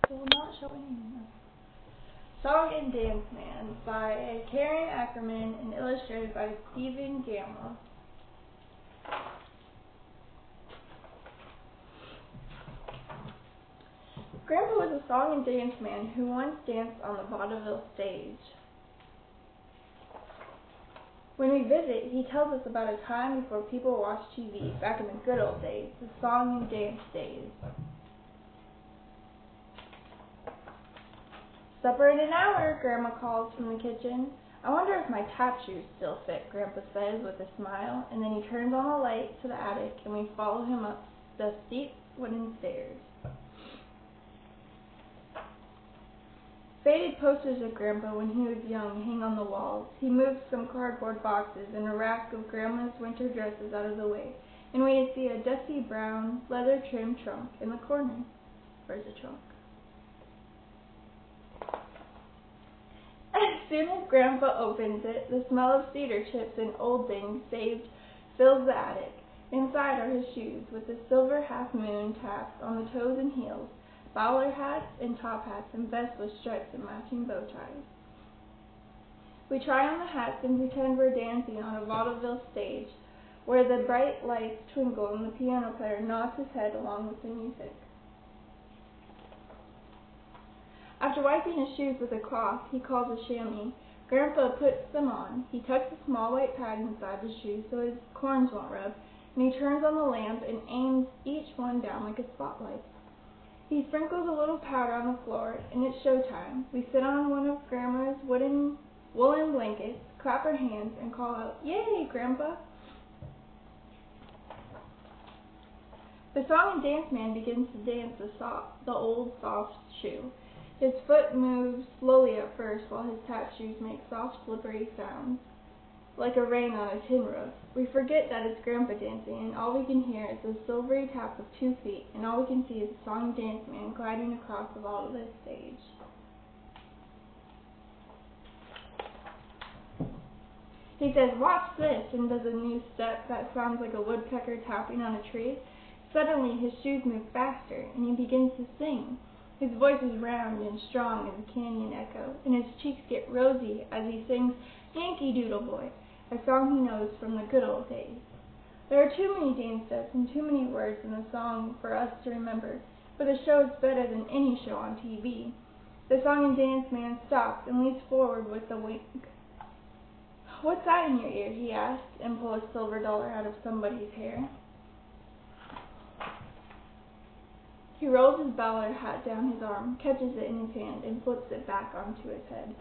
It will not show anything. Song and Dance Man by Karen Ackerman and illustrated by Stephen Gamma. Grandpa was a song and dance man who once danced on the vaudeville stage. When we visit, he tells us about a time before people watched TV, back in the good old days, the song and dance days. "Supper in an hour," Grandma calls from the kitchen. "I wonder if my tap shoes still fit," Grandpa says with a smile, and then he turns on the light to the attic and we follow him up the steep wooden stairs. Faded posters of Grandpa when he was young hang on the walls. He moves some cardboard boxes and a rack of Grandma's winter dresses out of the way, and we see a dusty brown, leather-trimmed trunk in the corner. Where's the trunk? As soon as Grandpa opens it, the smell of cedar chips and old things saved fills the attic. Inside are his shoes, with the silver half-moon taps on the toes and heels, bowler hats and top hats, and vests with stripes and matching bow ties. We try on the hats and pretend we're dancing on a vaudeville stage, where the bright lights twinkle and the piano player nods his head along with the music. After wiping his shoes with a cloth he calls a chamois, Grandpa puts them on. He tucks a small white pad inside the shoe so his corns won't rub, and he turns on the lamp and aims each one down like a spotlight. He sprinkles a little powder on the floor, and it's showtime. We sit on one of Grandma's woolen blankets, clap our hands, and call out, "Yay, Grandpa!" The song and dance man begins to dance the old soft shoe. His foot moves slowly at first while his tap shoes make soft, slippery sounds, like a rain on a tin roof. We forget that it's Grandpa dancing, and all we can hear is the silvery tap of 2 feet, and all we can see is the song and dance man gliding across the vaudeville stage. He says, "Watch this," and does a new step that sounds like a woodpecker tapping on a tree. Suddenly his shoes move faster, and he begins to sing. His voice is round and strong as a canyon echo, and his cheeks get rosy as he sings "Yankee Doodle Boy," a song he knows from the good old days. There are too many dance steps and too many words in the song for us to remember, but the show is better than any show on TV. The song and dance man stops and leans forward with a wink. "What's that in your ear?" he asks, and pulls a silver dollar out of somebody's hair. He rolls his bowler hat down his arm, catches it in his hand, and flips it back onto his head.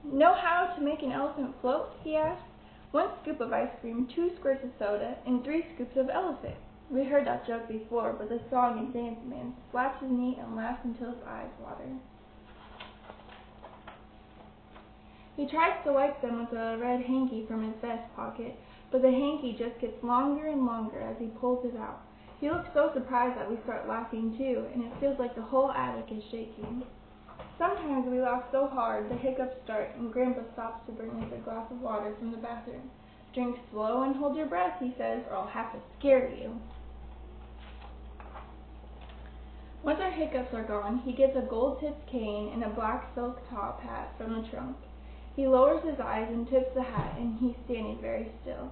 "Know how to make an elephant float?" he asks. "1 scoop of ice cream, 2 squirts of soda, and 3 scoops of elephant." We heard that joke before, but the song and dance man slaps his knee and laughs until his eyes water. He tries to wipe them with a red hanky from his vest pocket, but the hanky just gets longer and longer as he pulls it out. He looks so surprised that we start laughing too, and it feels like the whole attic is shaking. Sometimes we laugh so hard the hiccups start, and Grandpa stops to bring us a glass of water from the bathroom. "Drink slow and hold your breath," he says, "or I'll have to scare you." Once our hiccups are gone, he gets a gold-tipped cane and a black silk top hat from the trunk. He lowers his eyes and tips the hat, and he's standing very still.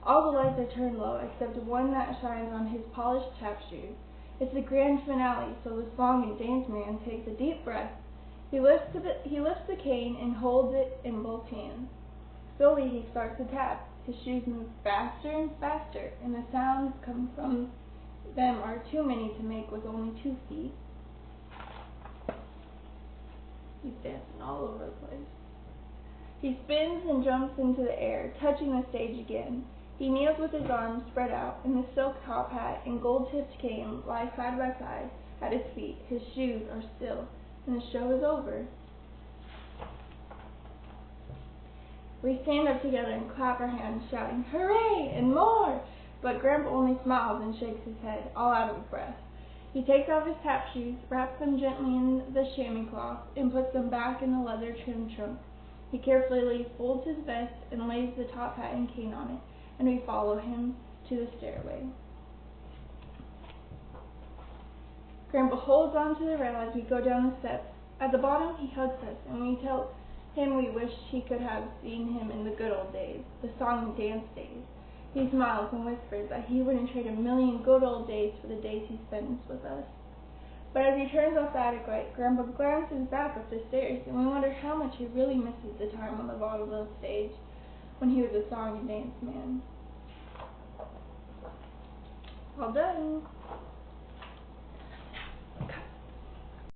All the lights are turned low except one that shines on his polished tap shoes. It's the grand finale, so the song and dance man takes a deep breath. He lifts the cane and holds it in both hands. Slowly he starts to tap. His shoes move faster and faster, and the sounds come from them are too many to make with only 2 feet. He's dancing all over the place. He spins and jumps into the air, touching the stage again. He kneels with his arms spread out, and the silk top hat and gold-tipped cane lie side by side at his feet. His shoes are still, and the show is over. We stand up together and clap our hands, shouting, "Hooray!" and more! But Grandpa only smiles and shakes his head, all out of breath. He takes off his tap shoes, wraps them gently in the chamois cloth, and puts them back in the leather-trimmed trunk. He carefully folds his vest and lays the top hat and cane on it, and we follow him to the stairway. Grandpa holds onto the rail as we go down the steps. At the bottom, he hugs us, and we tell him we wish he could have seen him in the good old days, the song and dance days. He smiles and whispers that he wouldn't trade a million good old days for the days he spends with us. But as he turns off the attic light, Grandpa glances back up the stairs, and we wonder how much he really misses the time on the vaudeville stage when he was a song and dance man. All done.